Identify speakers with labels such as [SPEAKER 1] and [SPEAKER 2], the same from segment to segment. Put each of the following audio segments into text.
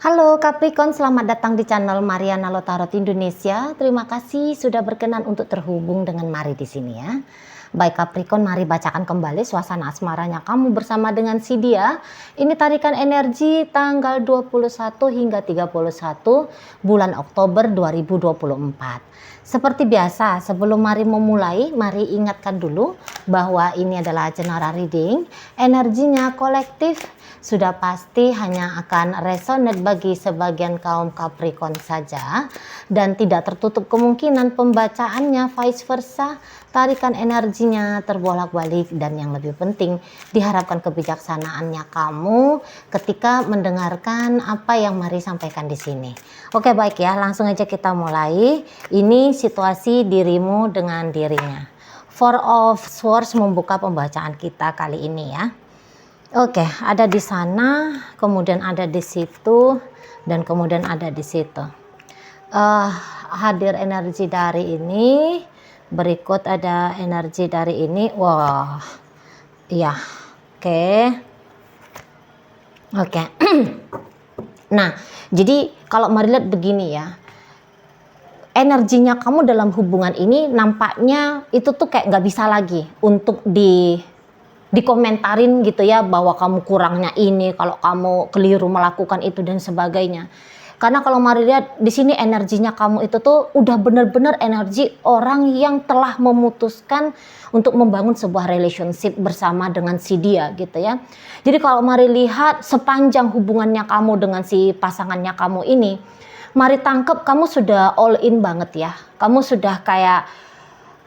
[SPEAKER 1] Halo Capricorn, selamat datang di channel Mariana Lotarot Indonesia. Terima kasih sudah berkenan untuk terhubung dengan Mari di sini ya. Baik Capricorn, mari bacakan kembali suasana asmaranya kamu bersama dengan si dia. Ini tarikan energi tanggal 21 hingga 31 bulan Oktober 2024. Seperti biasa, sebelum Mari memulai, mari ingatkan dulu bahwa ini adalah general reading. Energinya kolektif, sudah pasti hanya akan resonate bagi sebagian kaum Capricorn saja dan tidak tertutup kemungkinan pembacaannya vice versa, tarikan energinya terbolak-balik, dan yang lebih penting diharapkan kebijaksanaannya kamu ketika mendengarkan apa yang Mari sampaikan di sini. Oke, baik ya, langsung aja kita mulai. Ini situasi dirimu dengan dirinya. Four of Swords membuka pembacaan kita kali ini ya. Oke, ada di sana, kemudian ada di situ, dan kemudian ada di situ. Hadir energi dari ini, berikut ada energi dari ini. Wah, iya, oke. Nah, jadi kalau Mari lihat begini ya, energinya kamu dalam hubungan ini nampaknya itu tuh kayak nggak bisa lagi untuk dikomentarin gitu ya, bahwa kamu kurangnya ini, kalau kamu keliru melakukan itu dan sebagainya. Karena kalau Mari lihat di sini energinya kamu itu tuh udah bener-bener energi orang yang telah memutuskan untuk membangun sebuah relationship bersama dengan si dia gitu ya. Jadi kalau Mari lihat sepanjang hubungannya kamu dengan si pasangannya kamu ini, Mari tangkep kamu sudah all in banget ya. Kamu sudah kayak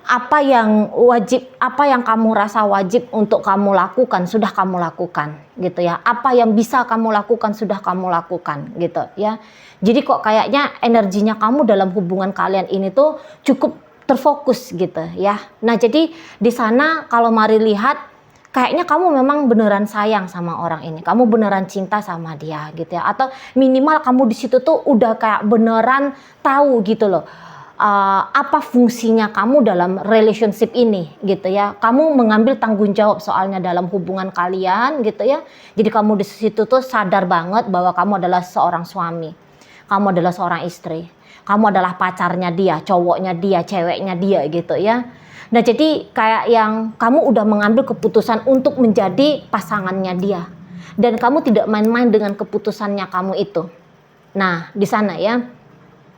[SPEAKER 1] apa yang wajib, apa yang kamu rasa wajib untuk kamu lakukan, sudah kamu lakukan gitu ya. Apa yang bisa kamu lakukan, sudah kamu lakukan gitu ya. Jadi kok kayaknya energinya kamu dalam hubungan kalian ini tuh cukup terfokus gitu ya. Nah, jadi di sana kalau Mari lihat kayaknya kamu memang beneran sayang sama orang ini. Kamu beneran cinta sama dia gitu ya. Atau minimal kamu di situ tuh udah kayak beneran tahu gitu loh. Apa fungsinya kamu dalam relationship ini gitu ya. Kamu mengambil tanggung jawab soalnya dalam hubungan kalian gitu ya. Jadi kamu di situ tuh sadar banget bahwa kamu adalah seorang suami, kamu adalah seorang istri, kamu adalah pacarnya dia, cowoknya dia, ceweknya dia gitu ya. Nah, jadi kayak yang kamu udah mengambil keputusan untuk menjadi pasangannya dia, dan kamu tidak main-main dengan keputusannya kamu itu. Nah, di sana ya.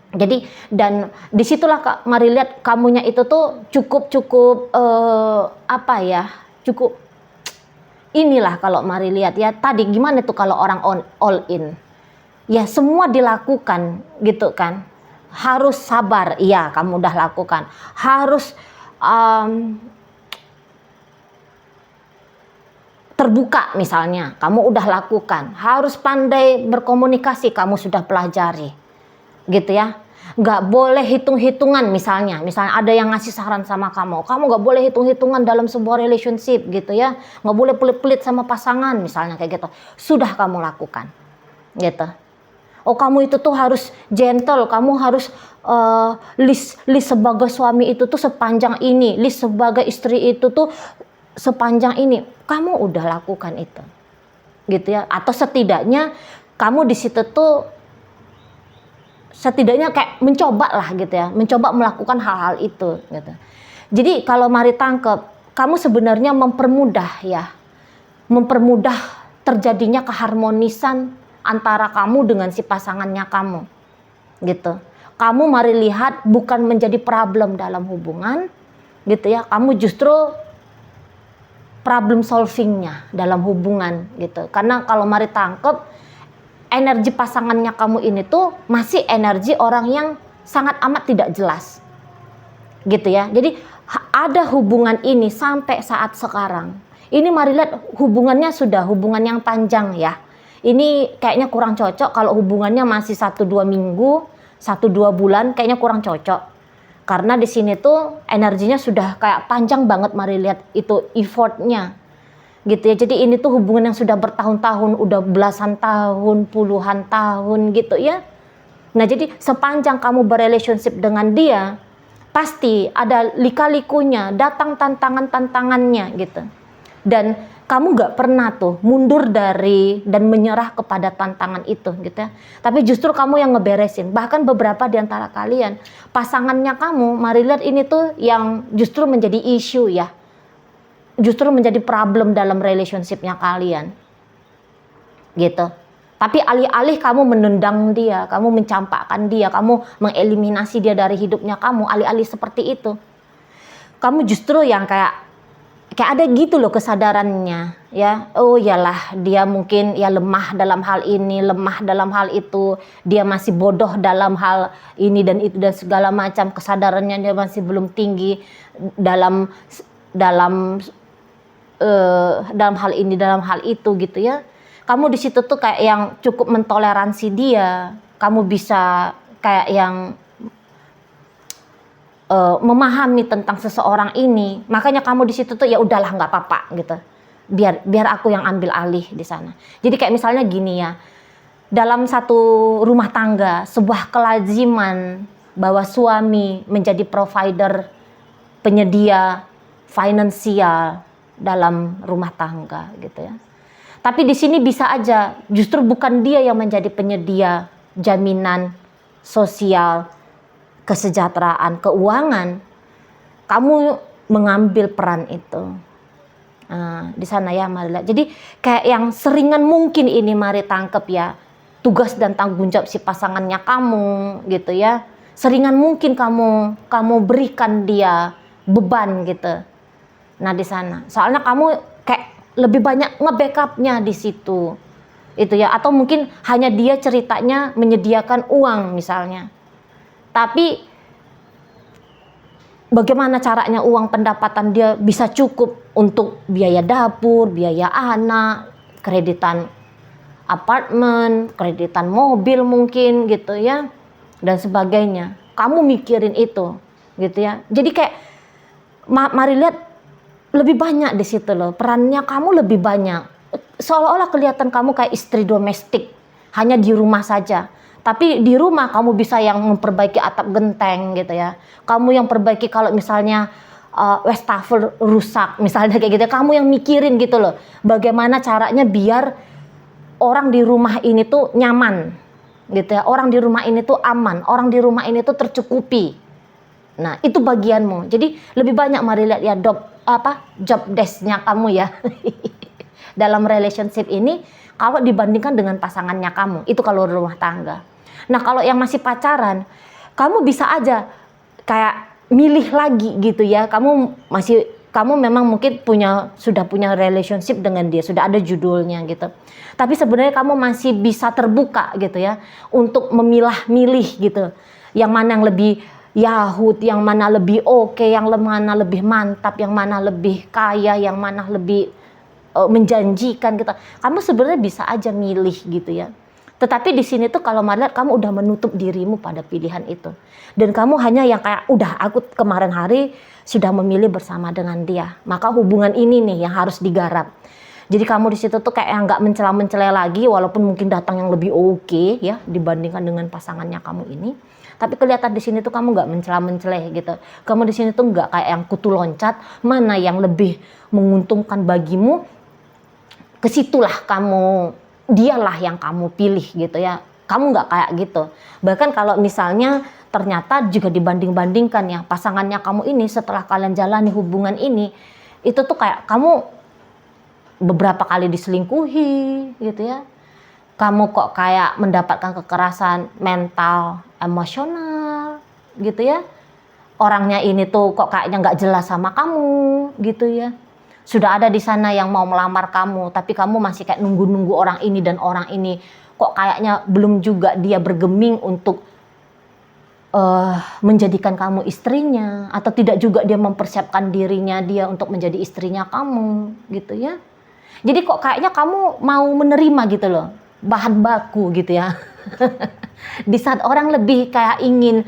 [SPEAKER 1] Jadi dan disitulah Mari lihat kamunya itu tuh cukup cukup inilah kalau Mari lihat ya. Tadi gimana tuh kalau orang all in ya, semua dilakukan gitu kan, harus sabar, iya kamu udah lakukan, harus terbuka misalnya kamu udah lakukan, harus pandai berkomunikasi kamu sudah pelajari gitu ya. Nggak boleh hitung-hitungan, misalnya ada yang ngasih saran sama kamu nggak boleh hitung-hitungan dalam sebuah relationship gitu ya, nggak boleh pelit-pelit sama pasangan misalnya kayak gitu, sudah kamu lakukan gitu. Oh, kamu itu tuh harus gentle, kamu harus list sebagai suami itu tuh sepanjang ini, list sebagai istri itu tuh sepanjang ini, kamu udah lakukan itu gitu ya. Atau setidaknya kamu di situ tuh setidaknya kayak mencoba lah gitu ya, mencoba melakukan hal-hal itu gitu. Jadi kalau Mari tangkep, kamu sebenarnya mempermudah terjadinya keharmonisan antara kamu dengan si pasangannya kamu gitu. Kamu Mari lihat bukan menjadi problem dalam hubungan gitu ya, kamu justru problem solvingnya dalam hubungan gitu. Karena kalau Mari tangkep, energi pasangannya kamu ini tuh masih energi orang yang sangat amat tidak jelas gitu ya. Jadi ada hubungan ini sampai saat sekarang ini Mari lihat hubungannya sudah hubungan yang panjang ya. Ini kayaknya kurang cocok kalau hubungannya masih 1-2 minggu, 1-2 bulan, kayaknya kurang cocok. Karena di sini tuh energinya sudah kayak panjang banget Mari lihat itu effortnya gitu ya. Jadi ini tuh hubungan yang sudah bertahun-tahun, udah belasan tahun, puluhan tahun gitu ya. Nah, jadi sepanjang kamu berrelationship dengan dia, pasti ada lika-likunya, datang tantangan-tantangannya gitu. Dan kamu nggak pernah tuh mundur dari dan menyerah kepada tantangan itu gitu ya. Tapi justru kamu yang ngeberesin. Bahkan beberapa di antara kalian, pasangannya kamu, mari lihat ini tuh yang justru menjadi isu ya. Justru menjadi problem dalam relationship-nya kalian. Gitu. Tapi alih-alih kamu menendang dia, kamu mencampakkan dia, kamu mengeliminasi dia dari hidupnya kamu, alih-alih seperti itu. Kamu justru yang kayak ada gitu loh kesadarannya ya. Oh iyalah, dia mungkin ya lemah dalam hal ini, lemah dalam hal itu, dia masih bodoh dalam hal ini dan itu dan segala macam, kesadarannya dia masih belum tinggi dalam hal ini, dalam hal itu gitu ya. Kamu di situ tuh kayak yang cukup mentoleransi dia, kamu bisa kayak yang memahami tentang seseorang ini, makanya kamu di situ tuh ya udahlah nggak apa-apa gitu, biar aku yang ambil alih di sana. Jadi kayak misalnya gini ya, dalam satu rumah tangga sebuah kelaziman bahwa suami menjadi provider, penyedia finansial dalam rumah tangga gitu ya. Tapi di sini bisa aja justru bukan dia yang menjadi penyedia jaminan sosial, kesejahteraan, keuangan, kamu mengambil peran itu. Nah, di sana ya mari lihat. Jadi kayak yang seringan mungkin ini mari tangkep ya, tugas dan tanggung jawab si pasangannya kamu gitu ya. Seringan mungkin kamu berikan dia beban gitu. Nah di sana, soalnya kamu kayak lebih banyak nge-backupnya di situ, itu ya. Atau mungkin hanya dia ceritanya menyediakan uang misalnya. Tapi bagaimana caranya uang pendapatan dia bisa cukup untuk biaya dapur, biaya anak, kreditan apartemen, kreditan mobil mungkin gitu ya, dan sebagainya. Kamu mikirin itu gitu ya. Jadi kayak mari lihat lebih banyak di situ loh, perannya kamu lebih banyak. Seolah-olah kelihatan kamu kayak istri domestik, hanya di rumah saja. Tapi di rumah kamu bisa yang memperbaiki atap genteng gitu ya. Kamu yang perbaiki kalau misalnya wastafel rusak misalnya kayak gitu. Kamu yang mikirin gitu loh. Bagaimana caranya biar orang di rumah ini tuh nyaman gitu ya. Orang di rumah ini tuh aman. Orang di rumah ini tuh tercukupi. Nah itu bagianmu. Jadi lebih banyak mari lihat ya job desk-nya kamu ya. Dalam relationship ini kalau dibandingkan dengan pasangannya kamu. Itu kalau rumah tangga. Nah kalau yang masih pacaran, kamu bisa aja kayak milih lagi gitu ya. Kamu memang mungkin sudah punya relationship dengan dia, sudah ada judulnya gitu. Tapi sebenarnya kamu masih bisa terbuka gitu ya untuk memilah-milih gitu. Yang mana yang lebih yahut, yang mana lebih oke, yang mana lebih mantap, yang mana lebih kaya, yang mana lebih menjanjikan gitu. Kamu sebenarnya bisa aja milih gitu ya. Tetapi di sini tuh kalau melihat kamu udah menutup dirimu pada pilihan itu. Dan kamu hanya yang kayak udah aku kemarin hari sudah memilih bersama dengan dia. Maka hubungan ini nih yang harus digarap. Jadi kamu di situ tuh kayak nggak mencela-mencela lagi walaupun mungkin datang yang lebih oke ya dibandingkan dengan pasangannya kamu ini. Tapi kelihatan di sini tuh kamu nggak mencela-menceleh gitu. Kamu di sini tuh nggak kayak yang kutu loncat, mana yang lebih menguntungkan bagimu, kesitulah kamu, dialah yang kamu pilih gitu ya. Kamu nggak kayak gitu. Bahkan kalau misalnya ternyata juga dibanding-bandingkan ya pasangannya kamu ini setelah kalian jalani hubungan ini, itu tuh kayak kamu beberapa kali diselingkuhi gitu ya. Kamu kok kayak mendapatkan kekerasan mental, emosional gitu ya. Orangnya ini tuh kok kayaknya nggak jelas sama kamu gitu ya. Sudah ada di sana yang mau melamar kamu, tapi kamu masih kayak nunggu-nunggu orang ini dan orang ini. Kok kayaknya belum juga dia bergeming untuk menjadikan kamu istrinya. Atau tidak juga dia mempersiapkan dirinya dia untuk menjadi istrinya kamu gitu ya. Jadi kok kayaknya kamu mau menerima gitu loh, bahan baku gitu ya. Di saat orang lebih kayak ingin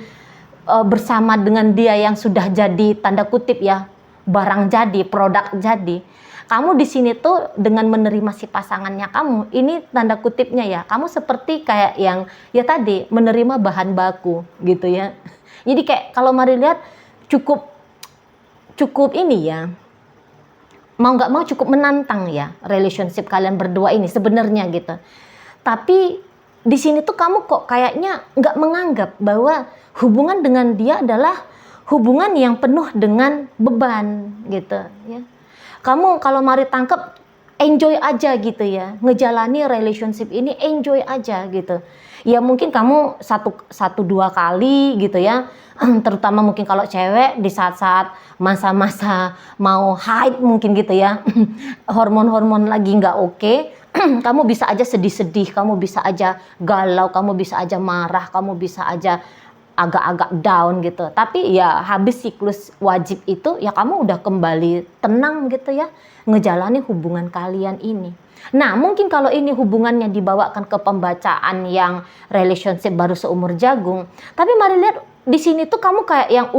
[SPEAKER 1] bersama dengan dia yang sudah jadi tanda kutip ya, barang jadi, produk jadi. Kamu di sini tuh dengan menerima si pasangannya kamu, ini tanda kutipnya ya, kamu seperti kayak yang ya tadi menerima bahan baku gitu ya. Jadi kayak kalau mari lihat cukup ini ya, mau nggak mau cukup menantang ya relationship kalian berdua ini sebenarnya gitu. Tapi di sini tuh kamu kok kayaknya nggak menganggap bahwa hubungan dengan dia adalah hubungan yang penuh dengan beban gitu ya. Kamu kalau mari tangkep enjoy aja gitu ya, ngejalani relationship ini enjoy aja gitu. Ya mungkin kamu satu dua kali gitu ya, terutama mungkin kalau cewek di saat-saat masa-masa mau haid mungkin gitu ya, hormon-hormon lagi nggak oke, kamu bisa aja sedih-sedih, kamu bisa aja galau, kamu bisa aja marah, kamu bisa aja agak-agak down gitu. Tapi ya habis siklus wajib itu ya kamu udah kembali tenang gitu ya, ngejalani hubungan kalian ini. Nah mungkin kalau ini hubungannya dibawakan ke pembacaan yang relationship baru seumur jagung, tapi mari lihat di sini tuh kamu kayak yang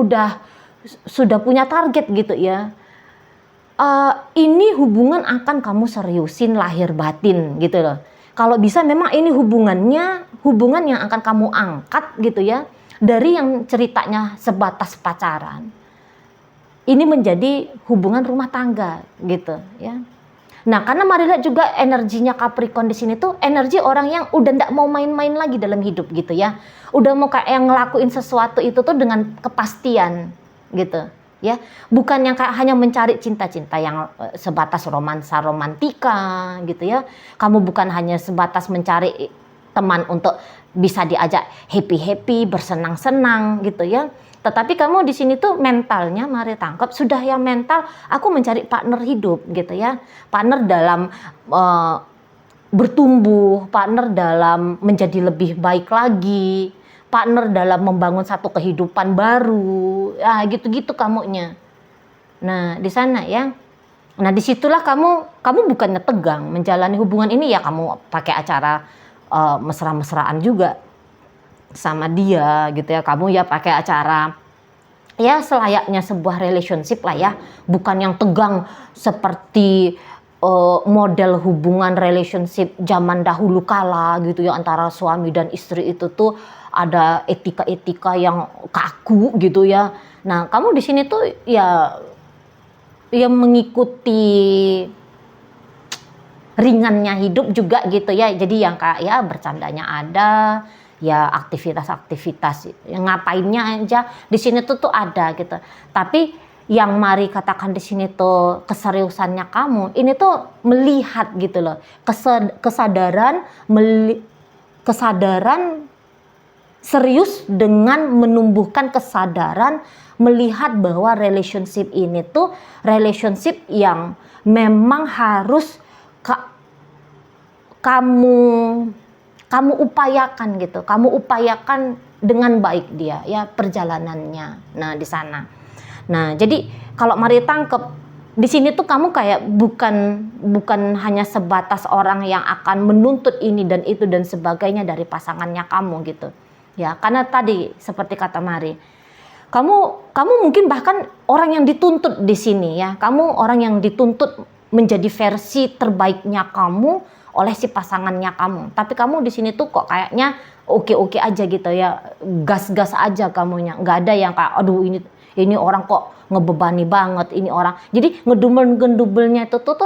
[SPEAKER 1] sudah punya target gitu ya. Ini hubungan akan kamu seriusin lahir batin gitu loh. Kalau bisa memang ini hubungan yang akan kamu angkat gitu ya, dari yang ceritanya sebatas pacaran, ini menjadi hubungan rumah tangga gitu ya. Nah karena mari lihat juga energinya Capricorn di sini tuh energi orang yang udah nggak mau main-main lagi dalam hidup gitu ya. Udah mau kayak yang ngelakuin sesuatu itu tuh dengan kepastian gitu ya. Bukan yang kayak hanya mencari cinta-cinta yang sebatas romantika gitu ya. Kamu bukan hanya sebatas mencari teman untuk bisa diajak happy-happy, bersenang-senang gitu ya. Tetapi kamu di sini tuh mentalnya mari tangkap sudah yang mental aku mencari partner hidup gitu ya. Partner dalam bertumbuh, partner dalam menjadi lebih baik lagi, partner dalam membangun satu kehidupan baru. Ya gitu-gitu kamunya. Nah, di sana ya. Nah, disitulah kamu bukannya tegang menjalani hubungan ini ya, kamu pakai acara mesra-mesraan juga sama dia gitu ya. Kamu ya pakai acara ya selayaknya sebuah relationship lah ya, bukan yang tegang seperti model hubungan relationship zaman dahulu kala gitu ya, antara suami dan istri itu tuh ada etika-etika yang kaku gitu ya. Nah, kamu di sini tuh ya mengikuti ringannya hidup juga gitu ya. Jadi yang kayak ya bercandanya ada, ya aktivitas-aktivitas yang ngapainnya aja di sini tuh ada gitu. Tapi yang mari katakan di sini tuh keseriusannya kamu ini tuh melihat gitu loh, kesadaran serius dengan menumbuhkan kesadaran melihat bahwa relationship ini tuh relationship yang memang harus kamu upayakan gitu, kamu upayakan dengan baik dia ya perjalanannya. Nah di sana. Nah jadi kalau mari tangkep di sini tuh kamu kayak bukan hanya sebatas orang yang akan menuntut ini dan itu dan sebagainya dari pasangannya kamu gitu ya. Karena tadi seperti kata Mari, kamu mungkin bahkan orang yang dituntut di sini ya. Kamu orang yang dituntut menjadi versi terbaiknya kamu oleh si pasangannya kamu. Tapi kamu di sini tuh kok kayaknya oke-oke aja gitu ya. Gas-gas aja kamunya. Nggak ada yang kayak aduh ini orang kok ngebebani banget ini orang. Jadi ngedumel-gendubelnya itu tuh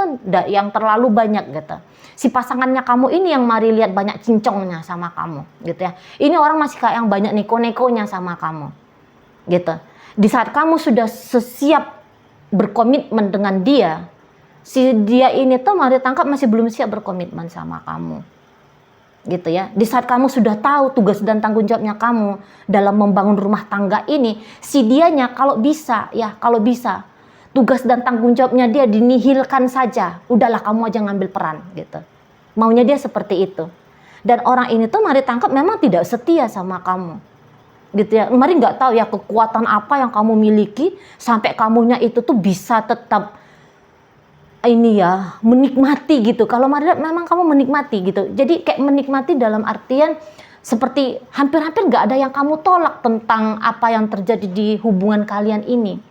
[SPEAKER 1] yang terlalu banyak gitu. Si pasangannya kamu ini yang mari lihat banyak cincongnya sama kamu gitu ya. Ini orang masih kayak yang banyak neko-nekonya sama kamu gitu. Di saat kamu sudah siap berkomitmen dengan dia, si dia ini tuh mari tangkap masih belum siap berkomitmen sama kamu gitu ya. Di saat kamu sudah tahu tugas dan tanggung jawabnya kamu dalam membangun rumah tangga ini, si dianya kalau bisa tugas dan tanggung jawabnya dia dinihilkan saja, udahlah kamu aja ngambil peran gitu. Maunya dia seperti itu. Dan orang ini tuh mari tangkap memang tidak setia sama kamu gitu ya. Mari nggak tahu ya kekuatan apa yang kamu miliki sampai kamunya itu tuh bisa tetap ini ya menikmati gitu. Kalau Maria memang kamu menikmati gitu. Jadi kayak menikmati dalam artian seperti hampir-hampir nggak ada yang kamu tolak tentang apa yang terjadi di hubungan kalian ini.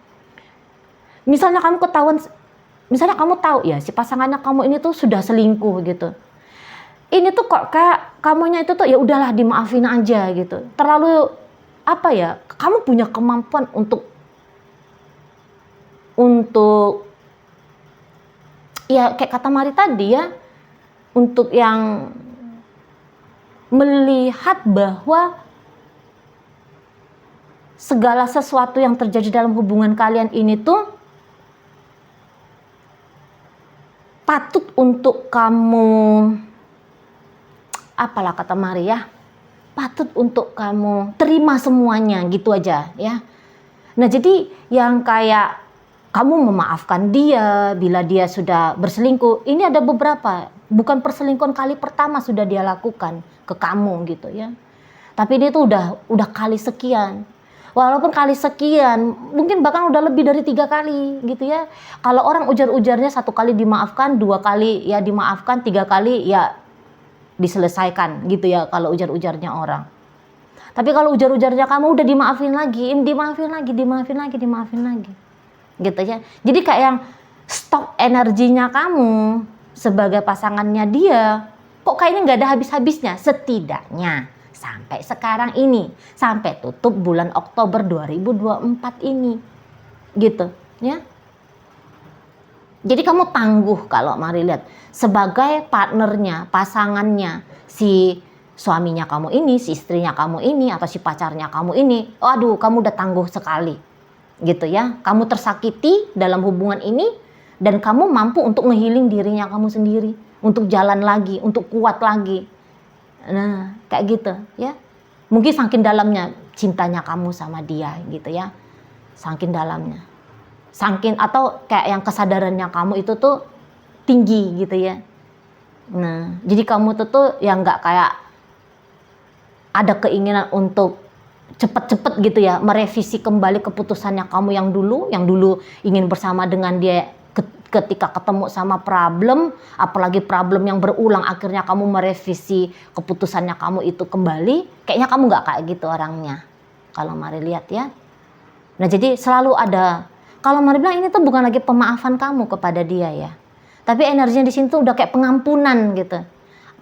[SPEAKER 1] Misalnya kamu tahu ya si pasangannya kamu ini tuh sudah selingkuh gitu. Ini tuh kok kayak kamunya itu tuh ya udahlah dimaafin aja gitu. Terlalu apa ya? Kamu punya kemampuan untuk ya kayak kata Mari tadi ya, untuk yang melihat bahwa segala sesuatu yang terjadi dalam hubungan kalian ini tuh patut untuk kamu, apalah kata Mari ya, patut untuk kamu terima semuanya gitu aja ya. Nah jadi yang kayak kamu memaafkan dia bila dia sudah berselingkuh, ini ada beberapa, bukan perselingkuhan kali pertama sudah dia lakukan ke kamu gitu ya. Tapi dia tuh udah kali sekian. Walaupun kali sekian, mungkin bahkan udah lebih dari 3 kali gitu ya. Kalau orang ujar-ujarnya 1 kali dimaafkan, 2 kali ya dimaafkan, 3 kali ya diselesaikan gitu ya kalau ujar-ujarnya orang. Tapi kalau ujar-ujarnya kamu udah dimaafin lagi, dimaafin lagi. Gitu ya. Jadi kayak yang stok energinya kamu sebagai pasangannya dia, kok kayaknya nggak ada habis-habisnya, setidaknya sampai sekarang ini, sampai tutup bulan Oktober 2024 ini, gitu ya. Jadi kamu tangguh kalau Mari lihat sebagai partnernya, pasangannya, si suaminya kamu ini, si istrinya kamu ini, atau si pacarnya kamu ini, waduh kamu udah tangguh sekali, gitu ya. Kamu tersakiti dalam hubungan ini dan kamu mampu untuk ngehealing dirinya kamu sendiri, untuk jalan lagi, untuk kuat lagi. Nah, kayak gitu ya. Mungkin saking dalamnya cintanya kamu sama dia gitu ya. Saking dalamnya. Saking atau kayak yang kesadarannya kamu itu tuh tinggi gitu ya. Nah, jadi kamu tuh yang nggak kayak ada keinginan untuk cepet-cepet gitu ya merevisi kembali keputusannya kamu yang dulu ingin bersama dengan dia, ketika ketemu sama problem, apalagi problem yang berulang, akhirnya kamu merevisi keputusannya kamu itu kembali. Kayaknya kamu nggak kayak gitu orangnya kalau Mari lihat ya. Nah jadi selalu ada, kalau Mari bilang ini tuh bukan lagi pemaafan kamu kepada dia ya, tapi energinya di sini tuh udah kayak pengampunan gitu.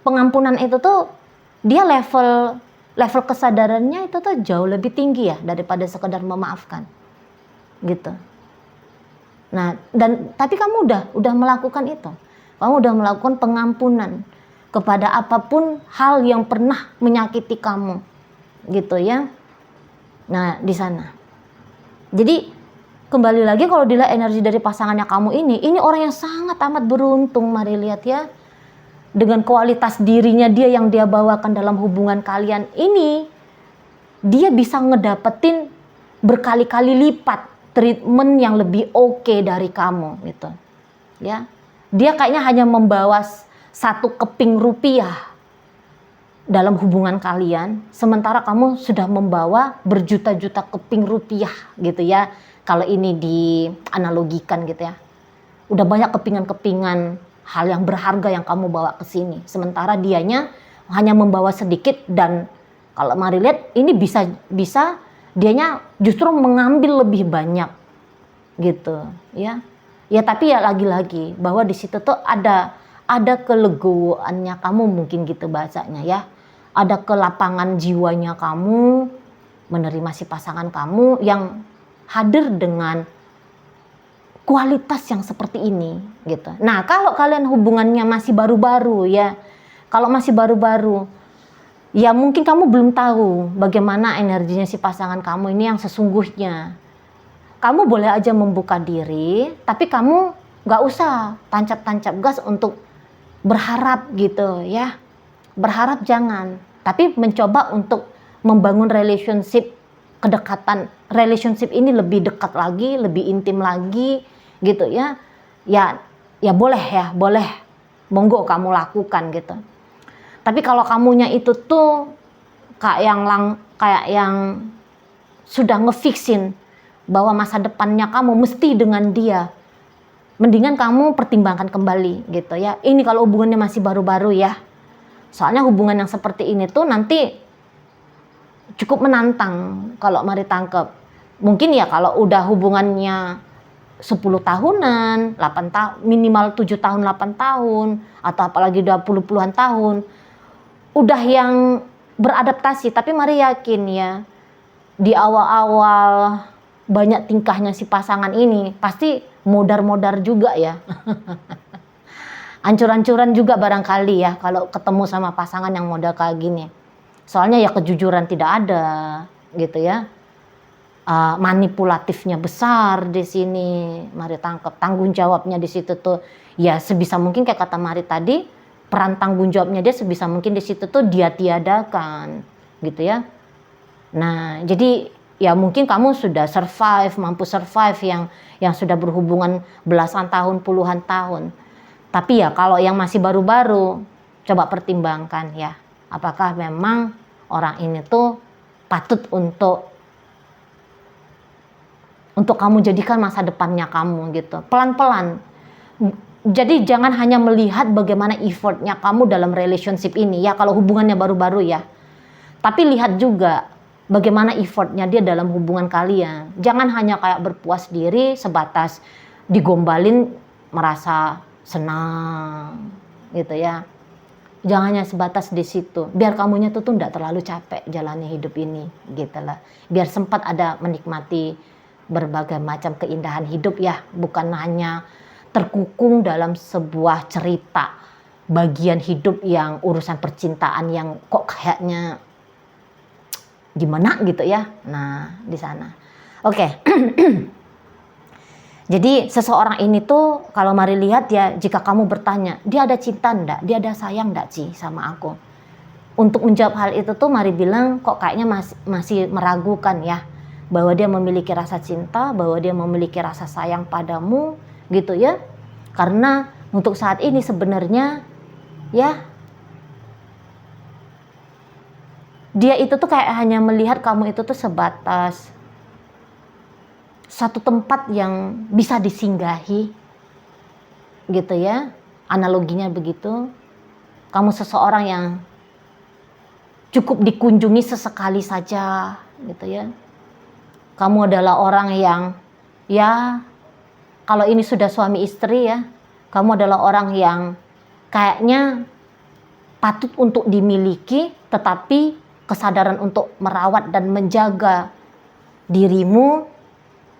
[SPEAKER 1] Pengampunan itu tuh dia level kesadarannya itu tuh jauh lebih tinggi ya daripada sekedar memaafkan gitu. Nah, tapi kamu udah melakukan itu. Kamu udah melakukan pengampunan kepada apapun hal yang pernah menyakiti kamu. Gitu ya. Nah, di sana. Jadi kembali lagi kalau dilihat energi dari pasangannya kamu ini orang yang sangat amat beruntung, Mari lihat ya. Dengan kualitas dirinya dia yang dia bawakan dalam hubungan kalian ini, dia bisa ngedapetin berkali-kali lipat treatment yang lebih oke dari kamu gitu ya. Dia kayaknya hanya membawa 1 keping rupiah dalam hubungan kalian, sementara kamu sudah membawa berjuta-juta keping rupiah gitu ya, kalau ini dianalogikan gitu ya. Udah banyak kepingan-kepingan hal yang berharga yang kamu bawa ke sini, sementara dianya hanya membawa sedikit. Dan kalau Mari lihat ini bisa dianya justru mengambil lebih banyak gitu ya. Ya tapi ya lagi-lagi bahwa di situ tuh ada kelegowoannya kamu, mungkin gitu bahasanya ya. Ada kelapangan jiwanya kamu menerima si pasangan kamu yang hadir dengan kualitas yang seperti ini gitu. Nah, kalau kalian hubungannya masih baru-baru ya. Kalau masih baru-baru, ya mungkin kamu belum tahu bagaimana energinya si pasangan kamu ini yang sesungguhnya. Kamu boleh aja membuka diri, tapi kamu gak usah tancap-tancap gas untuk berharap gitu ya. Berharap jangan, tapi mencoba untuk membangun relationship, kedekatan, relationship ini lebih dekat lagi, lebih intim lagi gitu ya. Ya boleh, monggo kamu lakukan gitu. Tapi kalau kamunya itu tuh kayak yang sudah ngefixin bahwa masa depannya kamu mesti dengan dia, mendingan kamu pertimbangkan kembali gitu ya. Ini kalau hubungannya masih baru-baru ya. Soalnya hubungan yang seperti ini tuh nanti cukup menantang kalau Mari tangkep. Mungkin ya kalau udah hubungannya 10 tahunan, 8 tahun, minimal 7 tahun, 8 tahun, atau apalagi udah puluhan tahun, udah yang beradaptasi. Tapi Mari yakin ya, di awal-awal banyak tingkahnya si pasangan ini pasti modar-modar juga ya. Ancur-ancuran juga barangkali ya kalau ketemu sama pasangan yang model kayak gini. Soalnya ya kejujuran tidak ada gitu ya. Manipulatifnya besar di sini. Mari tangkap tanggung jawabnya di situ tuh ya sebisa mungkin kayak kata Mari tadi, peran tanggung jawabnya dia sebisa mungkin di situ tuh dia tiadakan gitu ya. Nah, jadi ya mungkin kamu sudah survive, mampu survive yang sudah berhubungan belasan tahun, puluhan tahun. Tapi ya kalau yang masih baru-baru, coba pertimbangkan ya, apakah memang orang ini tuh patut untuk kamu jadikan masa depannya kamu gitu. Pelan-pelan. Jadi jangan hanya melihat bagaimana effortnya kamu dalam relationship ini ya kalau hubungannya baru-baru ya. Tapi lihat juga bagaimana effortnya dia dalam hubungan kalian. Jangan hanya kayak berpuas diri sebatas digombalin merasa senang gitu ya. Jangan hanya sebatas di situ. Biar kamunya tuh nggak terlalu capek jalani hidup ini gitu lah. Biar sempat ada menikmati berbagai macam keindahan hidup ya, bukan hanya terkukung dalam sebuah cerita bagian hidup yang urusan percintaan yang kok kayaknya gimana gitu ya. Nah, di sana. Oke. Jadi seseorang ini tuh kalau Mari lihat ya, jika kamu bertanya, dia ada cinta enggak? Dia ada sayang enggak sih sama aku? Untuk menjawab hal itu tuh Mari bilang kok kayaknya masih meragukan ya. Bahwa dia memiliki rasa cinta, bahwa dia memiliki rasa sayang padamu gitu ya. Karena untuk saat ini sebenarnya ya dia itu tuh kayak hanya melihat kamu itu tuh sebatas satu tempat yang bisa disinggahi gitu ya. Analoginya begitu. Kamu seseorang yang cukup dikunjungi sesekali saja gitu ya. Kamu adalah orang yang ya kalau ini sudah suami istri ya, kamu adalah orang yang kayaknya patut untuk dimiliki, tetapi kesadaran untuk merawat dan menjaga dirimu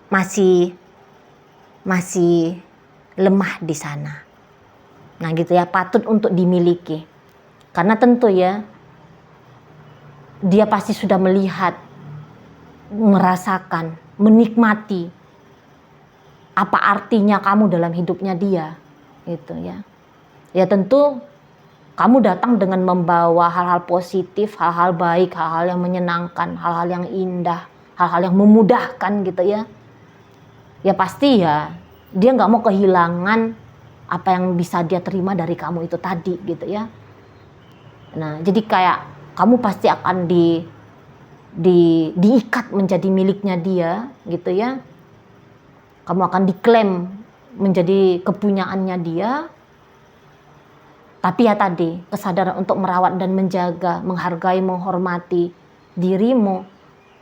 [SPEAKER 1] masih lemah di sana. Nah gitu ya, patut untuk dimiliki. Karena tentu ya, dia pasti sudah melihat, merasakan, menikmati apa artinya kamu dalam hidupnya dia gitu ya. Ya tentu kamu datang dengan membawa hal-hal positif, hal-hal baik, hal-hal yang menyenangkan, hal-hal yang indah, hal-hal yang memudahkan gitu ya. Ya pasti ya dia nggak mau kehilangan apa yang bisa dia terima dari kamu itu tadi gitu ya. Nah jadi kayak kamu pasti akan diikat menjadi miliknya dia gitu ya. Kamu akan diklaim menjadi kepunyaannya dia. Tapi ya tadi kesadaran untuk merawat dan menjaga, menghargai, menghormati dirimu.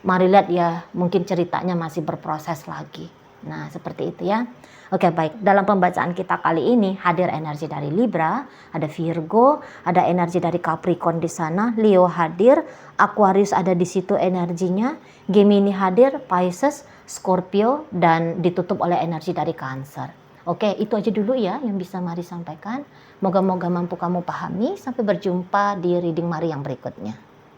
[SPEAKER 1] Mari lihat ya, mungkin ceritanya masih berproses lagi. Nah seperti itu ya. Oke baik, dalam pembacaan kita kali ini hadir energi dari Libra, ada Virgo, ada energi dari Capricorn di sana, Leo hadir, Aquarius ada di situ energinya, Gemini hadir, Pisces, Scorpio, dan ditutup oleh energi dari Cancer. Oke, itu aja dulu ya yang bisa Mari sampaikan. Moga-moga mampu kamu pahami. Sampai berjumpa di reading Mari yang berikutnya.